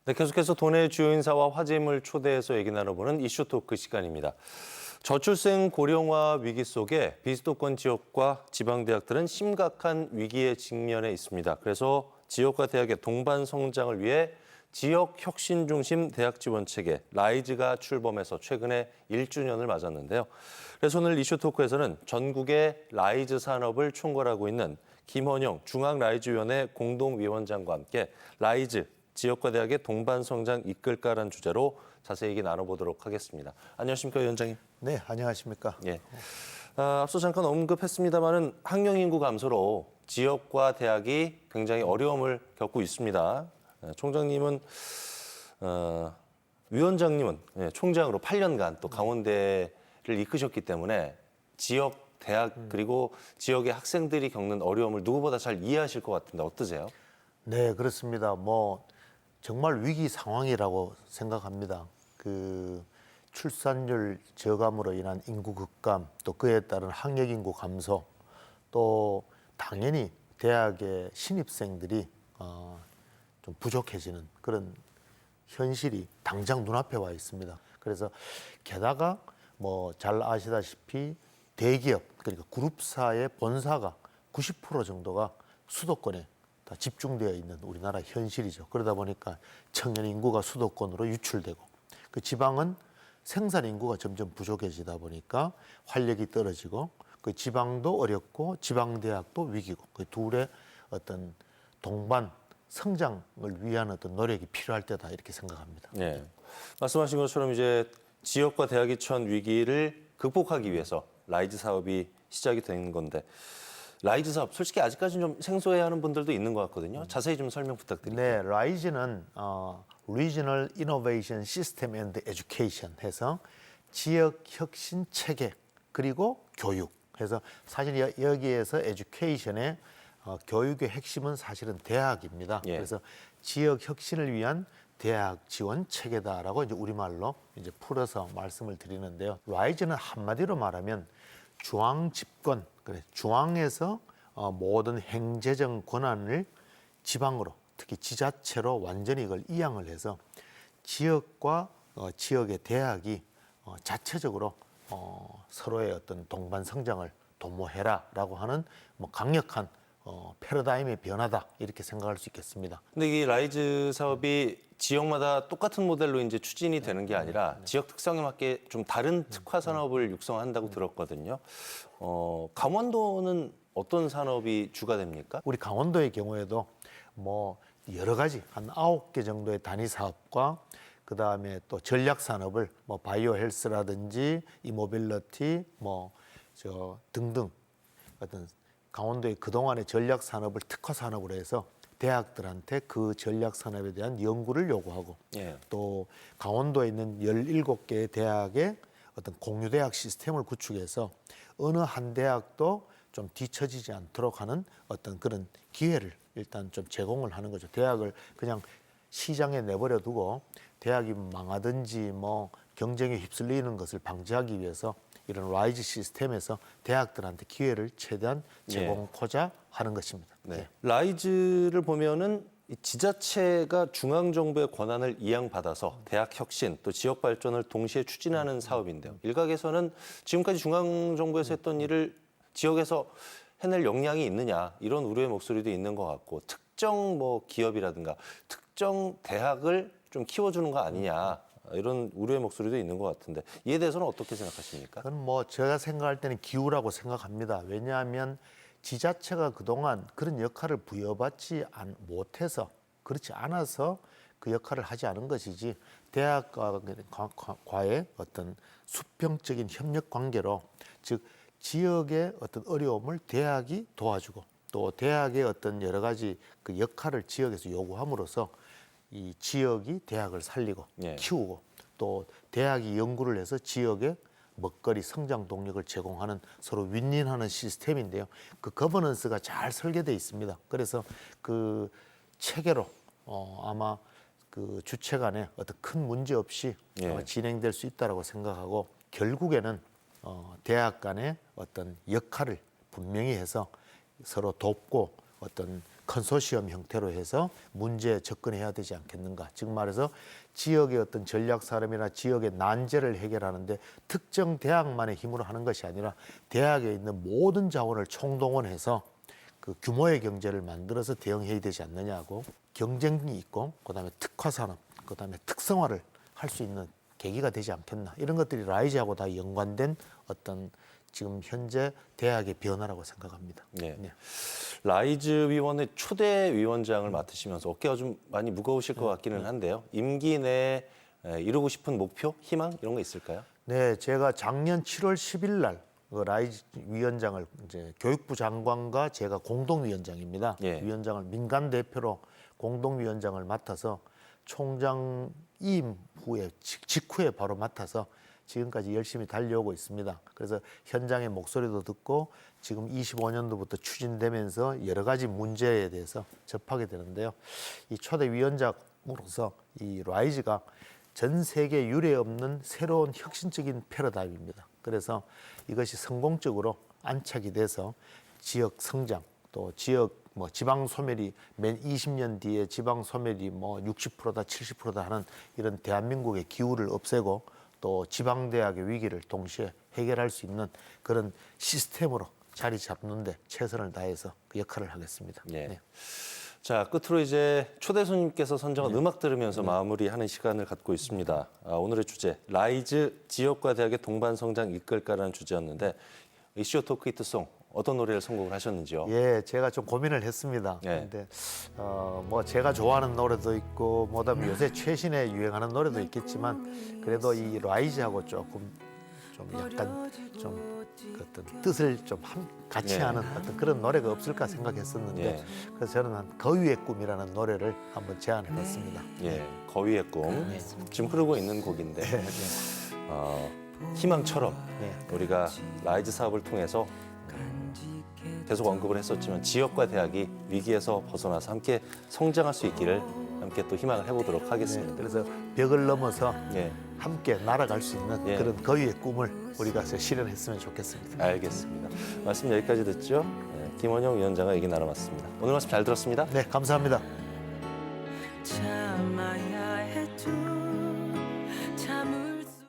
네, 계속해서 도내 주요 인사와 화제인물 초대해서 얘기 나눠보는 이슈 토크 시간입니다. 저출생 고령화 위기 속에 비수도권 지역과 지방대학들은 심각한 위기에 직면해 있습니다. 그래서 지역과 대학의 동반 성장을 위해 지역 혁신 중심 대학 지원 체계 라이즈가 출범해서 최근에 1주년을 맞았는데요. 그래서 오늘 이슈 토크에서는 전국의 라이즈 산업을 총괄하고 있는 김원영 중앙라이즈위원회 공동위원장과 함께 라이즈 지역과 대학의 동반 성장 이끌까라는 주제로 자세히 얘기 나눠보도록 하겠습니다. 안녕하십니까, 위원장님? 네, 안녕하십니까? 예. 앞서 잠깐 언급했습니다만은 학령 인구 감소로 지역과 대학이 굉장히 어려움을 겪고 있습니다. 총장님은 위원장님은 총장으로 8년간 또 강원대를 이끄셨기 때문에 지역 대학 그리고 지역의 학생들이 겪는 어려움을 누구보다 잘 이해하실 것 같은데 어떠세요? 네, 그렇습니다. 정말 위기 상황이라고 생각합니다. 출산율 저감으로 인한 인구 급감, 또 그에 따른 학력 인구 감소, 또 당연히 대학의 신입생들이 좀 부족해지는 그런 현실이 당장 눈앞에 와 있습니다. 그래서 게다가 잘 아시다시피 대기업, 그러니까 그룹사의 본사가 90% 정도가 수도권에 다 집중되어 있는 우리나라 현실이죠. 그러다 보니까 청년 인구가 수도권으로 유출되고 그 지방은 생산 인구가 점점 부족해지다 보니까 활력이 떨어지고 그 지방도 어렵고 지방대학도 위기고 그 둘의 어떤 동반 성장을 위한 어떤 노력이 필요할 때다 이렇게 생각합니다. 네. 말씀하신 것처럼 이제 지역과 대학이 처한 위기를 극복하기 위해서 라이즈 사업이 시작이 된 건데 라이즈 사업 솔직히 아직까지는 좀 생소해하는 분들도 있는 것 같거든요. 자세히 좀 설명 부탁드립니다. 네, 라이즈는 Regional Innovation System and Education 해서 지역 혁신 체계 그리고 교육 해서 사실 여기에서 에듀케이션의 교육의 핵심은 사실은 대학입니다. 예. 그래서 지역 혁신을 위한 대학 지원 체계다라고 이제 우리말로 이제 풀어서 말씀을 드리는데요. 라이즈는 한마디로 말하면 중앙 집권, 중앙에서 모든 행재정 권한을 지방으로 특히 지자체로 완전히 이걸 이양을 해서 지역과 지역의 대학이 자체적으로 서로의 어떤 동반 성장을 도모해라라고 하는 강력한 패러다임의 변화다 이렇게 생각할 수 있겠습니다. 근데 이 라이즈 사업이 지역마다 똑같은 모델로 이제 추진이 되는 게 아니라 지역 특성에 맞게 좀 다른 특화 산업을 육성한다고 들었거든요. 강원도는 어떤 산업이 주가 됩니까? 우리 강원도의 경우에도 여러 가지 한 9개 정도의 단위 사업과 그다음에 또 전략 산업을 바이오 헬스라든지 이모빌리티 등등 어떤 강원도의 그동안의 전략 산업을 특화 산업으로 해서 대학들한테 그 전략 산업에 대한 연구를 요구하고 예. 또 강원도에 있는 17개의 대학의 어떤 공유대학 시스템을 구축해서 어느 한 대학도 좀 뒤처지지 않도록 하는 어떤 그런 기회를 일단 좀 제공을 하는 거죠. 대학을 그냥 시장에 내버려 두고 대학이 망하든지 경쟁에 휩쓸리는 것을 방지하기 위해서 이런 라이즈 시스템에서 대학들한테 기회를 최대한 제공하고자 하는 것입니다. 네. 예. 라이즈를 보면은 이 지자체가 중앙정부의 권한을 이양받아서 대학 혁신 또 지역 발전을 동시에 추진하는 사업인데요. 일각에서는 지금까지 중앙정부에서 했던 일을 지역에서 해낼 역량이 있느냐 이런 우려의 목소리도 있는 것 같고 특정 기업이라든가 특정 대학을 좀 키워주는 거 아니냐 이런 우려의 목소리도 있는 것 같은데 이에 대해서는 어떻게 생각하십니까? 그건 제가 생각할 때는 기우라고 생각합니다. 왜냐하면 지자체가 그동안 그런 역할을 부여받지 못해서 그렇지 않아서 그 역할을 하지 않은 것이지 대학과의 어떤 수평적인 협력 관계로 즉 지역의 어떤 어려움을 대학이 도와주고 또 대학의 어떤 여러 가지 그 역할을 지역에서 요구함으로써 이 지역이 대학을 살리고 예. 키우고 또 대학이 연구를 해서 지역의 먹거리 성장 동력을 제공하는 서로 윈윈하는 시스템인데요. 그 거버넌스가 잘 설계되어 있습니다. 그래서 그 체계로 아마 그 주체 간에 어떤 큰 문제 없이 예. 진행될 수 있다라고 생각하고 결국에는 대학 간의 어떤 역할을 분명히 해서 서로 돕고 어떤 컨소시엄 형태로 해서 문제에 접근해야 되지 않겠는가. 즉 말해서 지역의 어떤 전략 사람이나 지역의 난제를 해결하는데 특정 대학만의 힘으로 하는 것이 아니라 대학에 있는 모든 자원을 총동원해서 그 규모의 경제를 만들어서 대응해야 되지 않느냐고, 경쟁이 있고 그다음에 특화 산업, 그다음에 특성화를 할 수 있는 계기가 되지 않겠나. 이런 것들이 라이즈하고 다 연관된 어떤 지금 현재 대학의 변화라고 생각합니다. 네. 네. 라이즈 위원회 초대 위원장을 맡으시면서 어깨가 좀 많이 무거우실 것 같기는 한데요. 임기 내에 이루고 싶은 목표, 희망 이런 거 있을까요? 네, 제가 작년 7월 10일 날 그 라이즈 위원장을 이제 교육부 장관과 제가 공동위원장입니다. 예. 위원장을 민간 대표로 공동위원장을 맡아서 총장 이임 후에 직후에 바로 맡아서 지금까지 열심히 달려오고 있습니다. 그래서 현장의 목소리도 듣고 지금 25년도부터 추진되면서 여러 가지 문제에 대해서 접하게 되는데요. 이 초대 위원장으로서 이 라이즈가 전 세계 유례 없는 새로운 혁신적인 패러다임입니다. 그래서 이것이 성공적으로 안착이 돼서 지역 성장, 또 지역 지방 소멸이 맨 20년 뒤에 지방 소멸이 60%다 70%다 하는 이런 대한민국의 기후를 없애고 또 지방 대학의 위기를 동시에 해결할 수 있는 그런 시스템으로 자리 잡는데 최선을 다해서 그 역할을 하겠습니다. 예. 네. 자, 끝으로 이제 초대 손님께서 선정한 음악 들으면서 마무리하는 시간을 갖고 있습니다. 오늘의 주제, 라이즈 지역과 대학의 동반 성장 이끌까라는 주제였는데 이슈 토크 히트송 어떤 노래를 선곡을 하셨는지요? 예, 제가 좀 고민을 했습니다. 예. 근데 제가 좋아하는 노래도 있고, 그다음에 요새 최신에 유행하는 노래도 있겠지만, 그래도 이 라이즈하고 조금 좀 약간 좀 그 어떤 뜻을 좀 같이 예. 하는 어떤 그런 노래가 없을까 생각했었는데, 예. 그래서 저는 한 거위의 꿈이라는 노래를 한번 제안해봤습니다. 예, 거위의 꿈. 지금 흐르고 있는 곡인데 네, 희망처럼 네. 우리가 라이즈 사업을 통해서 계속 언급을 했었지만 지역과 대학이 위기에서 벗어나서 함께 성장할 수 있기를 함께 또 희망을 해보도록 하겠습니다. 그래서 벽을 넘어서 예, 함께 날아갈 수 있는 예. 그런 거위의 꿈을 우리가 실현했으면 좋겠습니다. 알겠습니다. 말씀 여기까지 듣죠. 김원영 위원장과 얘기 나눠봤습니다. 오늘 말씀 잘 들었습니다. 네, 감사합니다. 참아야 했죠.